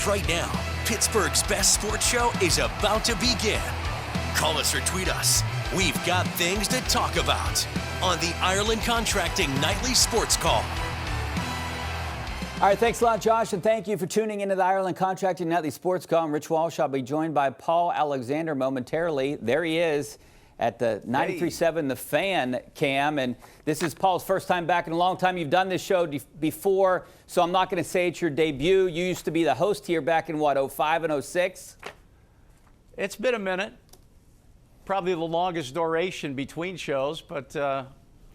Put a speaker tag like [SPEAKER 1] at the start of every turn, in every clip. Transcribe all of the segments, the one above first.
[SPEAKER 1] right now. Pittsburgh's best sports show is about to begin. Call us or tweet us. We've got things to talk about on the Ireland Contracting Nightly Sports Call.
[SPEAKER 2] All right, thanks a lot, Josh, and thank you for tuning into the Ireland Contracting Nightly Sports Call. I'm Rich Walsh. I'll be joined by Paul Alexander momentarily. There he is at the 93.7 The Fan cam, and this is Paul's first time back in a long time. You've done this show before, so I'm not going to say it's your debut. You used to be the host here back in, what, 05 and 06?
[SPEAKER 3] It's been a minute. Probably the longest duration between shows, but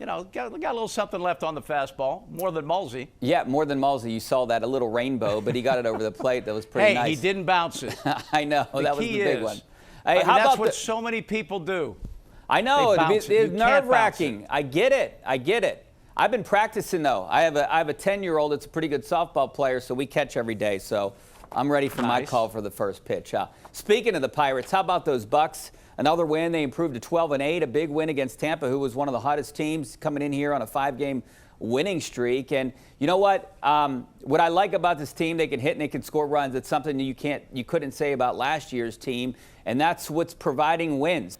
[SPEAKER 3] you know, got a little something left on the fastball, more than Mulsey.
[SPEAKER 2] Yeah, more than Mulsey. You saw that, a little rainbow, but he got it over the plate. That was pretty nice.
[SPEAKER 3] Hey, he didn't bounce it.
[SPEAKER 2] I know. That was the big one.
[SPEAKER 3] Hey, that's what so many people do.
[SPEAKER 2] I know. It's nerve-wracking. I get it. I've been practicing, though. I have a 10-year-old that's a pretty good softball player, so we catch every day. So I'm ready for my call for the first pitch. Speaking of the Pirates, how about those Bucks? Another win. They improved to 12-8, a big win against Tampa, who was one of the hottest teams coming in here on a 5-game winning streak. And you know what? What I like about this team, they can hit and they can score runs. It's something that you couldn't say about last year's team, and that's what's providing wins.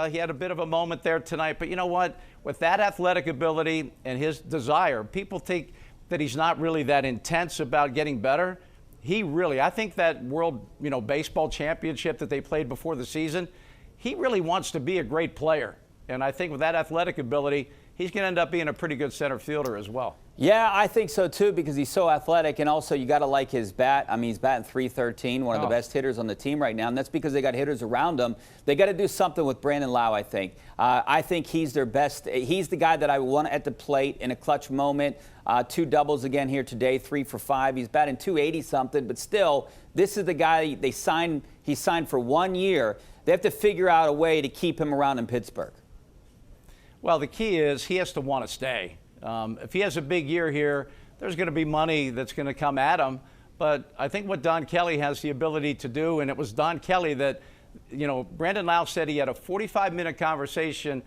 [SPEAKER 3] He had a bit of a moment there tonight, but you know what? With that athletic ability and his desire, people think that he's not really that intense about getting better. He really, I think that World Baseball Championship that they played before the season, he really wants to be a great player. And I think with that athletic ability, he's going to end up being a pretty good center fielder as well.
[SPEAKER 2] Yeah, I think so too, because he's so athletic, and also you got to like his bat. I mean, he's batting .313, one of the best hitters on the team right now, and that's because they got hitters around him. They got to do something with Brandon Lau, I think. I think he's their best. He's the guy that I want at the plate in a clutch moment. 2 doubles again here today, 3 for 5. He's batting .280-something, but still, this is the guy he signed for 1 year. They have to figure out a way to keep him around in Pittsburgh.
[SPEAKER 3] Well, the key is he has to want to stay. If he has a big year here, there's going to be money that's going to come at him. But I think what Don Kelly has the ability to do, and it was Don Kelly that, Brandon Lau said he had a 45-minute conversation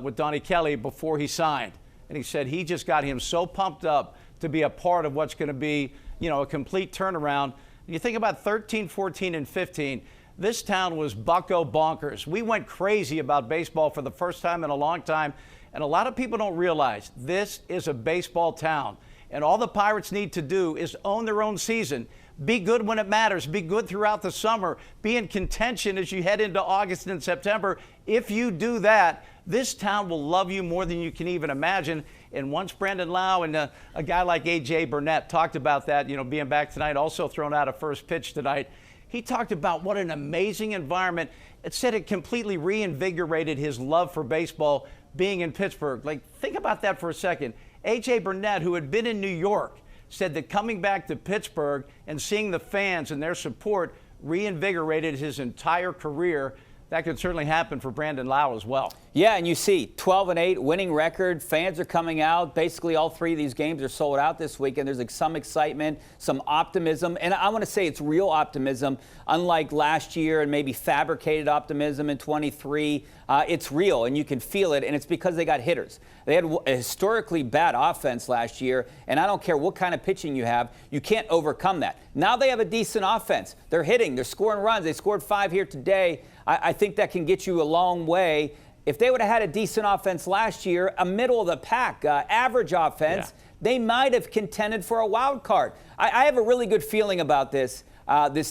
[SPEAKER 3] with Donnie Kelly before he signed. And he said he just got him so pumped up to be a part of what's going to be, a complete turnaround. You think about 13, 14, and 15. This town was bucko bonkers. We went crazy about baseball for the first time in a long time, and a lot of people don't realize this is a baseball town, and all the Pirates need to do is own their own season. Be good when it matters. Be good throughout the summer. Be in contention as you head into August and September. If you do that, this town will love you more than you can even imagine. And once Brandon Lau and a guy like A.J. Burnett talked about that, being back tonight, also thrown out a first pitch tonight, he talked about what an amazing environment. It said it completely reinvigorated his love for baseball being in Pittsburgh. Like, think about that for a second. A.J. Burnett, who had been in New York, said that coming back to Pittsburgh and seeing the fans and their support reinvigorated his entire career. That could certainly happen for Brandon Lau as well.
[SPEAKER 2] Yeah, and you see 12-8 winning record. Fans are coming out. Basically, all 3 of these games are sold out this weekend. There's some excitement, some optimism, and I want to say it's real optimism, unlike last year and maybe fabricated optimism in 23. It's real, and you can feel it, and it's because they got hitters. They had a historically bad offense last year, and I don't care what kind of pitching you have, you can't overcome that. Now they have a decent offense. They're hitting. They're scoring runs. They scored 5 here today. I think that can get you a long way. If they would have had a decent offense last year, a middle-of-the-pack average offense, they might have contended for a wild card. I have a really good feeling about this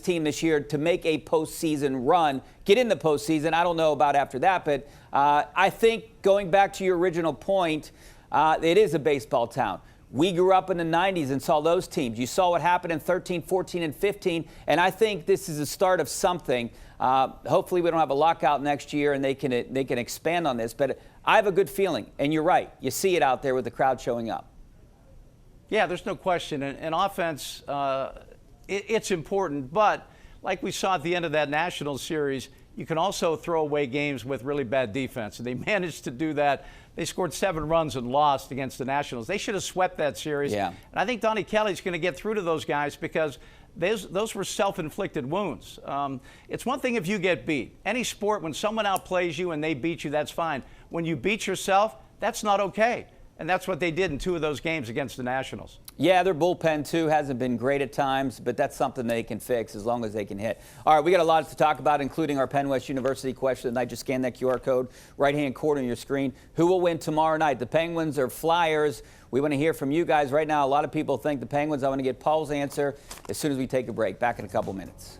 [SPEAKER 2] team this year to make a postseason run, get in the postseason. I don't know about after that, but I think going back to your original point, it is a baseball town. We grew up in the 90s and saw those teams. You saw what happened in 13, 14, and 15, and I think this is the start of something. Hopefully we don't have a lockout next year and they can expand on this, but I have a good feeling, and you're right. You see it out there with the crowd showing up.
[SPEAKER 3] Yeah, there's no question. And offense, it's important, but like we saw at the end of that Nationals series, you can also throw away games with really bad defense, and they managed to do that. They scored 7 runs and lost against the Nationals. They should have swept that series.
[SPEAKER 2] Yeah.
[SPEAKER 3] And I think Donnie Kelly's going to get through to those guys because those were self-inflicted wounds. It's one thing if you get beat. Any sport, when someone outplays you and they beat you, that's fine. When you beat yourself, that's not okay. and that's what they did in 2 of those games against the Nationals.
[SPEAKER 2] Yeah, their bullpen, too, hasn't been great at times, but that's something they can fix as long as they can hit. All right, we got a lot to talk about, including our Penn West University question of the night. Just scan that QR code, right-hand corner of your screen. Who will win tomorrow night, the Penguins or Flyers? We want to hear from you guys right now. A lot of people think the Penguins. I want to get Paul's answer as soon as we take a break. Back in a couple minutes.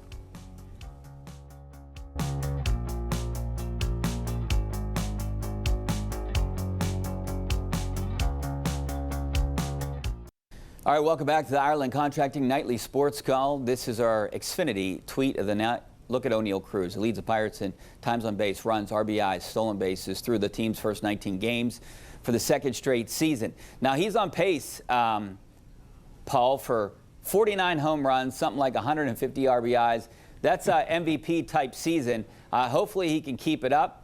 [SPEAKER 2] All right, welcome back to the Ireland Contracting Nightly Sports Call. This is our Xfinity tweet of the night. Look at O'Neill Cruz. He leads the Pirates in times on base, runs, RBIs, stolen bases through the team's first 19 games for the 2nd straight season. Now, he's on pace, Paul, for 49 home runs, something like 150 RBIs. That's an MVP-type season. Hopefully he can keep it up.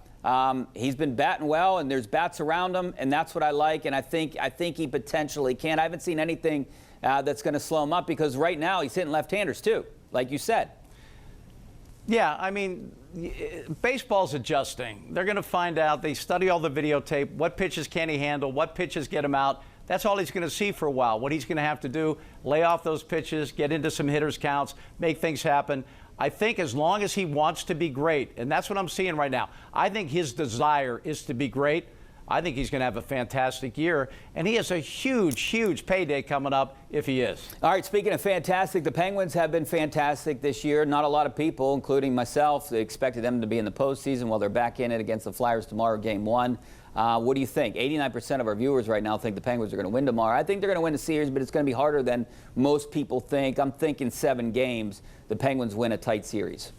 [SPEAKER 2] He's been batting well, and there's bats around him, and that's what I like, and I think he potentially can. I haven't seen anything that's going to slow him up, because right now he's hitting left-handers too, like you said.
[SPEAKER 3] Yeah, I mean, baseball's adjusting. They're going to find out. They study all the videotape. What pitches can he handle? What pitches get him out? That's all he's going to see for a while. What he's going to have to do, lay off those pitches, get into some hitters' counts, make things happen. I think as long as he wants to be great, and that's what I'm seeing right now, I think his desire is to be great. I think he's going to have a fantastic year, and he has a huge, huge payday coming up if he is.
[SPEAKER 2] All right, speaking of fantastic, the Penguins have been fantastic this year. Not a lot of people, including myself, expected them to be in the postseason. Well, they're back in it against the Flyers tomorrow, Game 1. What do you think? 89% of our viewers right now think the Penguins are going to win tomorrow. I think they're going to win the series, but it's going to be harder than most people think. I'm thinking 7 games. The Penguins win a tight series.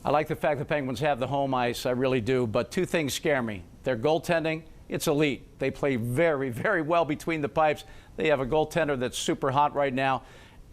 [SPEAKER 3] I like the fact the Penguins have the home ice. I really do. But 2 things scare me. Their goaltending, it's elite. They play very, very well between the pipes. They have a goaltender that's super hot right now.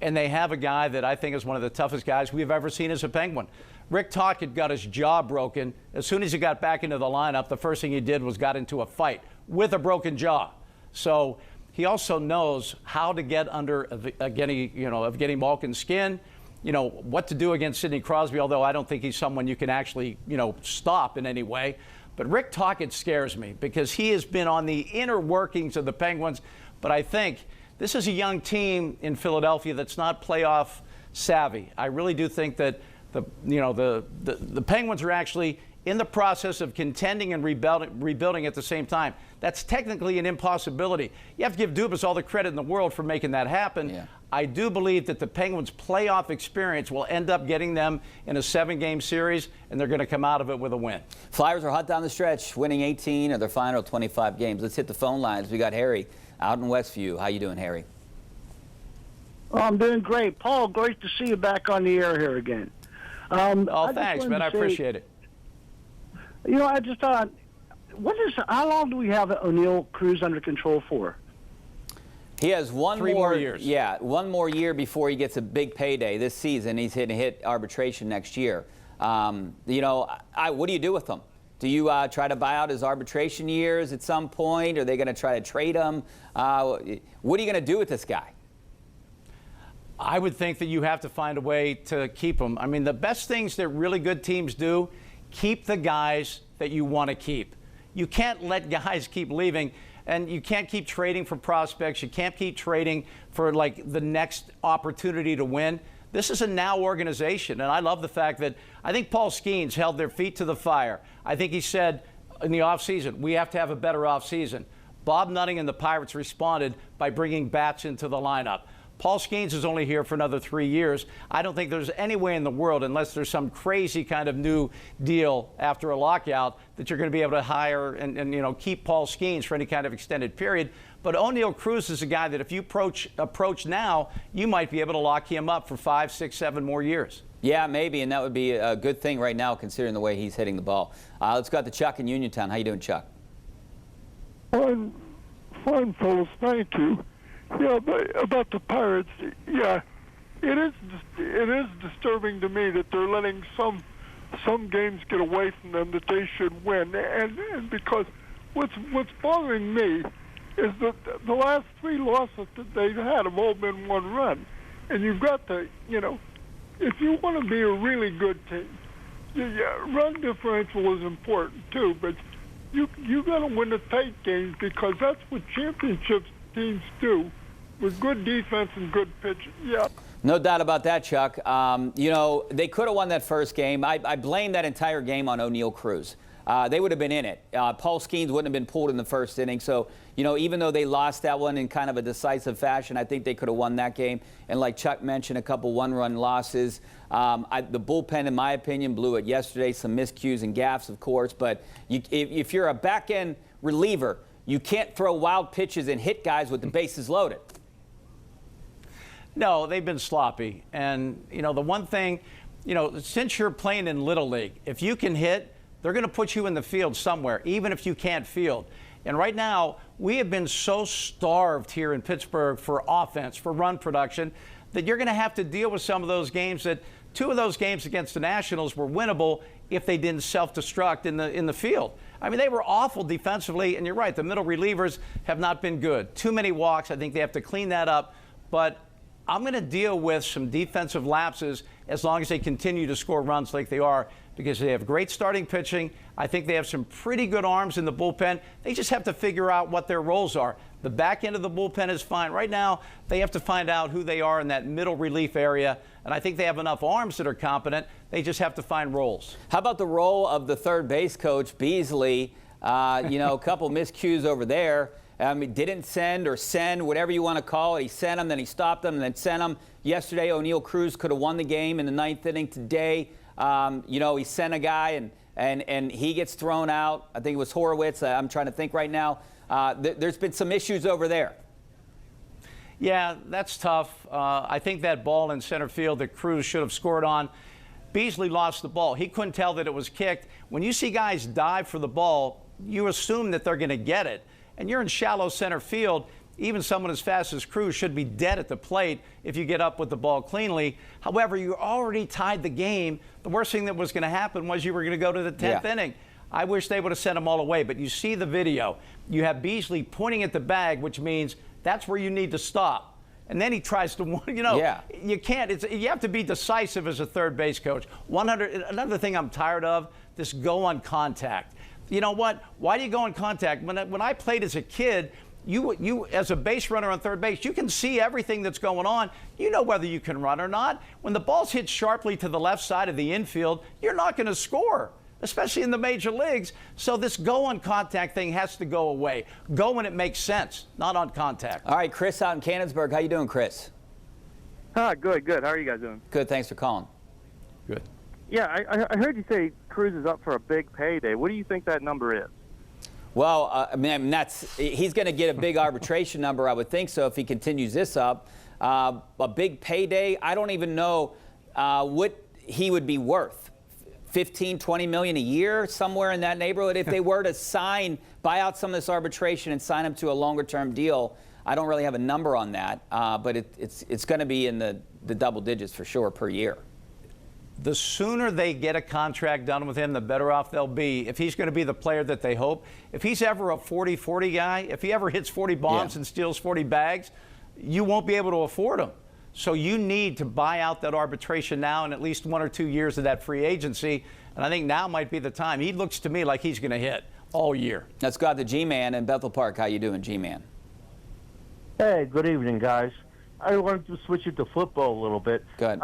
[SPEAKER 3] And they have a guy that I think is one of the toughest guys we've ever seen as a Penguin. Rick Tocchet got his jaw broken. As soon as he got back into the lineup, the first thing he did was got into a fight with a broken jaw. So he also knows how to get under Evgeny Malkin's skin, what to do against Sidney Crosby, although I don't think he's someone you can actually, stop in any way. But Rick Tocchet scares me because he has been on the inner workings of the Penguins. But I think this is a young team in Philadelphia that's not playoff savvy. I really do think that the Penguins are actually in the process of contending and rebuilding at the same time. That's technically an impossibility. You have to give Dubas all the credit in the world for making that happen. Yeah. I do believe that the Penguins' playoff experience will end up getting them in a 7-game series, and they're going to come out of it with a win. Flyers
[SPEAKER 2] are hot down the stretch, winning 18 of their final 25 games. Let's hit the phone lines. We got Harry out in Westview. How you doing, Harry?
[SPEAKER 4] Oh, I'm doing great. Paul, great to see you back on the air here again.
[SPEAKER 3] Thanks, man. I appreciate it.
[SPEAKER 4] I just thought, how long do we have O'Neill Cruz under control for?
[SPEAKER 2] He has
[SPEAKER 3] 3 more years.
[SPEAKER 2] Yeah, 1 more year before he gets a big payday this season. He's hit arbitration next year. What do you do with him? Do you try to buy out his arbitration years at some point? Are they going to try to trade him? What are you going to do with this guy?
[SPEAKER 3] I would think that you have to find a way to keep him. I mean, the best things that really good teams do, keep the guys that you want to keep. You can't let guys keep leaving, and you can't keep trading for prospects. You can't keep trading for, the next opportunity to win. This is a now organization, and I love the fact that I think Paul Skeens held their feet to the fire. I think he said in the offseason, we have to have a better offseason. Bob Nutting and the Pirates responded by bringing bats into the lineup. Paul Skeens is only here for another 3 years. I don't think there's any way in the world, unless there's some crazy kind of new deal after a lockout, that you're going to be able to hire and keep Paul Skeens for any kind of extended period. But O'Neill Cruz is a guy that if you approach now, you might be able to lock him up for 5, 6, 7 more years.
[SPEAKER 2] Yeah, maybe, and that would be a good thing right now, considering the way he's hitting the ball. Let's go to Chuck in Uniontown. How you doing, Chuck?
[SPEAKER 5] Fine, fellas. Thank you. Yeah, but about the Pirates, yeah, it is disturbing to me that they're letting some games get away from them that they should win, and because what's bothering me is that the last 3 losses that they've had have all been 1 run, and you've got to, if you want to be a really good team, run differential is important too, but you got to win the tight games because that's what championship teams do with good defense and good pitching. Yeah.
[SPEAKER 2] No doubt about that, Chuck. You know, they could have won that first game. I blame that entire game on O'Neal Cruz. They would have been in it. Paul Skeens wouldn't have been pulled in the first inning. So, you know, even though they lost that one in kind of a decisive fashion, I think they could have won that game. And like Chuck mentioned, a couple one-run losses. The bullpen, in my opinion, blew it yesterday. Some miscues and gaffes, of course. But if you're a back-end reliever, you can't throw wild pitches and hit guys with the bases loaded.
[SPEAKER 3] No, they've been sloppy. And, you know, the one thing, you know, since you're playing in Little League, if you can hit, they're going to put you in the field somewhere, even if you can't field. And right now, we have been so starved here in Pittsburgh for offense, for run production, that you're going to have to deal with some of those games that 2 of those games against the Nationals were winnable if they didn't self-destruct in the field. I mean, they were awful defensively, and you're right, the middle relievers have not been good. Too many walks. I think they have to clean that up. But I'm going to deal with some defensive lapses as long as they continue to score runs like they are, because they have great starting pitching. I think they have some pretty good arms in the bullpen. They just have to figure out what their roles are. The back end of the bullpen is fine. Right now, they have to find out who they are in that middle relief area, and I think they have enough arms that are competent. They just have to find roles.
[SPEAKER 2] How about the role of the third base coach, Beasley? You know, a couple miscues over there. Didn't send or send, whatever you want to call it. He sent them, then he stopped them, and then sent them. Yesterday, O'Neal Cruz could have won the game in the 9th inning. Today, you know, he sent a guy, and he gets thrown out. I think it was Horowitz. I'm trying to think right now. There's been some issues over there.
[SPEAKER 3] Yeah, that's tough. I think that ball in center field that Cruz should have scored on, Beasley lost the ball. He couldn't tell that it was kicked. When you see guys dive for the ball, you assume that they're going to get it. And you're in shallow center field. Even someone as fast as Cruz should be dead at the plate if you get up with the ball cleanly. However, you already tied the game. The worst thing that was going to happen was you were going to go to the 10th inning. I wish they would have sent them all away. But you see the video. You have Beasley pointing at the bag, which means that's where you need to stop. And then he tries to, you know, you can't. You have to be decisive as a third base coach. Another thing I'm tired of, this go on contact. You know what? Why do you go on contact? When I played as a kid, you as a base runner on third base, you can see everything that's going on. You know whether you can run or not. When the ball's hit sharply to the left side of the infield, you're not going to score, especially in the major leagues. So this go on contact thing has to go away. Go when it makes sense, not on contact.
[SPEAKER 2] All right, Chris out in Canonsburg. How you doing, Chris?
[SPEAKER 6] Hi, good. How are you guys doing?
[SPEAKER 2] Good. Thanks for calling.
[SPEAKER 3] Good.
[SPEAKER 6] Yeah, I heard you say Cruz is up for a big payday. What do you think that number is?
[SPEAKER 2] Well, I mean, he's going to get a big arbitration number, I would think so, if he continues this up. A big payday, I don't even know what he would be worth. 15, 20 million a year, somewhere in that neighborhood. If they were to buy out some of this arbitration and sign him to a longer-term deal, I don't really have a number on that, but it's going to be in the double digits for sure per year.
[SPEAKER 3] The sooner they get a contract done with him, the better off they'll be. If he's going to be the player that they hope, if he's ever a 40-40 guy, if he ever hits 40 bombs and steals 40 bags, you won't be able to afford him. So you need to buy out that arbitration now in at least 1 or 2 years of that free agency. And I think now might be the time. He looks to me like he's going to hit all year.
[SPEAKER 2] Let's go out to G-Man in Bethel Park. How you doing, G-Man?
[SPEAKER 7] Hey, good evening, guys. I wanted to switch it to football a little bit.
[SPEAKER 2] Good.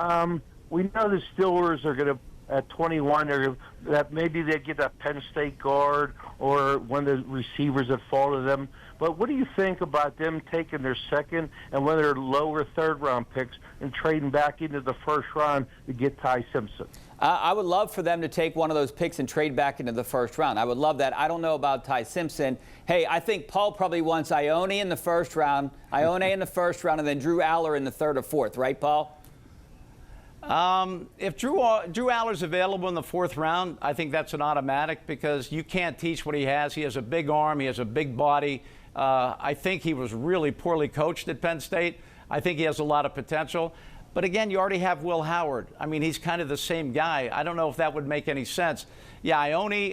[SPEAKER 7] We know the Steelers are going to, at 21, that maybe they get a Penn State guard or one of the receivers that fall to them. But what do you think about them taking their second and one of their lower third-round picks and trading back into the first round to get Ty Simpson?
[SPEAKER 2] I would love for them to take one of those picks and trade back into the first round. I would love that. I don't know about Ty Simpson. Hey, I think Paul probably wants Ione in the first round, and then Drew Aller in the third or fourth, right, Paul?
[SPEAKER 3] If Drew Aller's available in the fourth round, I think that's an automatic because you can't teach what he has. He has a big arm. He has a big body. I think he was really poorly coached at Penn State. I think he has a lot of potential. But again, you already have Will Howard. I mean, he's kind of the same guy. I don't know if that would make any sense. Yeah, Ione,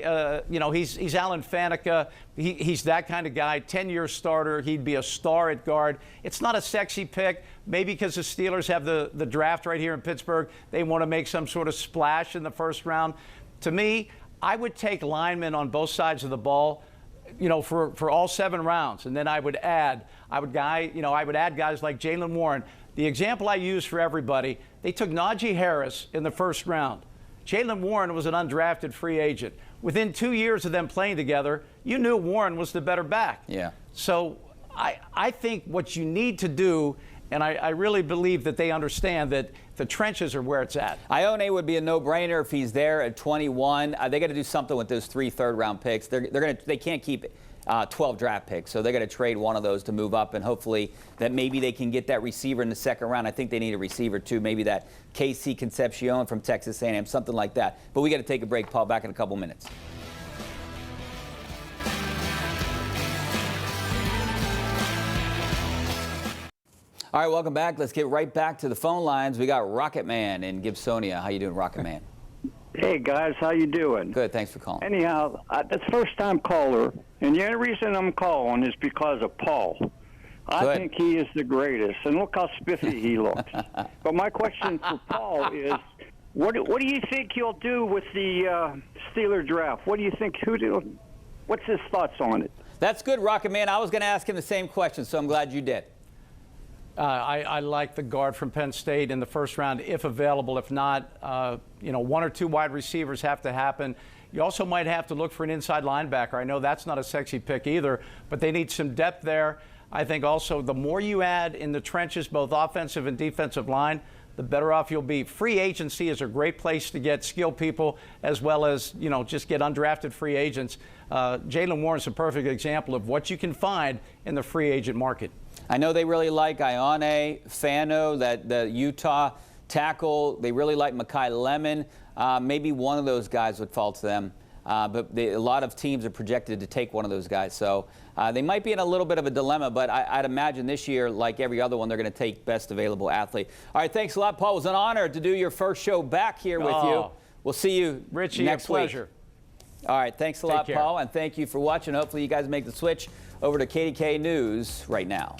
[SPEAKER 3] you know, he's Alan Faneca. He's that kind of guy, 10-year starter. He'd be a star at guard. It's not a sexy pick, maybe because the Steelers have the draft right here in Pittsburgh. They want to make some sort of splash in the first round. To me, I would take linemen on both sides of the ball, you know, for all 7 rounds, and then I would add guys like Jaylen Warren. The example I use for everybody, they took Najee Harris in the first round. Jaylen Warren was an undrafted free agent. Within 2 years of them playing together, you knew Warren was the better back.
[SPEAKER 2] Yeah.
[SPEAKER 3] So I think what you need to do, and I really believe that they understand that the trenches are where it's at.
[SPEAKER 2] Ione would be a no-brainer if he's there at 21. They got to do something with those 3 third-round picks. They can't keep 12 draft picks, so they're going to trade one of those to move up, and hopefully that maybe they can get that receiver in the second round. I think they need a receiver too, maybe that KC Concepcion from Texas A&M, something like that. But we got to take a break, Paul. Back in a couple minutes. All right, welcome back. Let's get right back to the phone lines. We got Rocket Man in Gibsonia. How you doing, Rocket Man?
[SPEAKER 8] Hey, guys. How you doing?
[SPEAKER 2] Good. Thanks for calling.
[SPEAKER 8] Anyhow, that's first-time caller, and the only reason I'm calling is because of Paul. I think he is the greatest, and look how spiffy he looks. But my question for Paul is, what do you think he'll do with the Steeler draft? What do you think? What's his thoughts on it?
[SPEAKER 2] That's good, Rocket Man. I was going to ask him the same question, so I'm glad you did.
[SPEAKER 3] I like the guard from Penn State in the first round, if available. If not, you know, 1 or 2 wide receivers have to happen. You also might have to look for an inside linebacker. I know that's not a sexy pick either, but they need some depth there. I think also the more you add in the trenches, both offensive and defensive line, the better off you'll be. Free agency is a great place to get skilled people as well as, you know, just get undrafted free agents. Jaylen Warren's a perfect example of what you can find in the free agent market.
[SPEAKER 2] I know they really like Ione, Fano, the Utah tackle. They really like Mekhi Lemon. Maybe one of those guys would fall to them. But a lot of teams are projected to take one of those guys. So they might be in a little bit of a dilemma, but I'd imagine this year, like every other one, they're going to take best available athlete. All right, thanks a lot, Paul. It was an honor to do your first show back here with you. We'll see you
[SPEAKER 3] Richie,
[SPEAKER 2] next
[SPEAKER 3] a pleasure.
[SPEAKER 2] Week. All right, thanks a lot, Paul, and thank you for watching. Hopefully you guys make the switch over to KDKA News right now.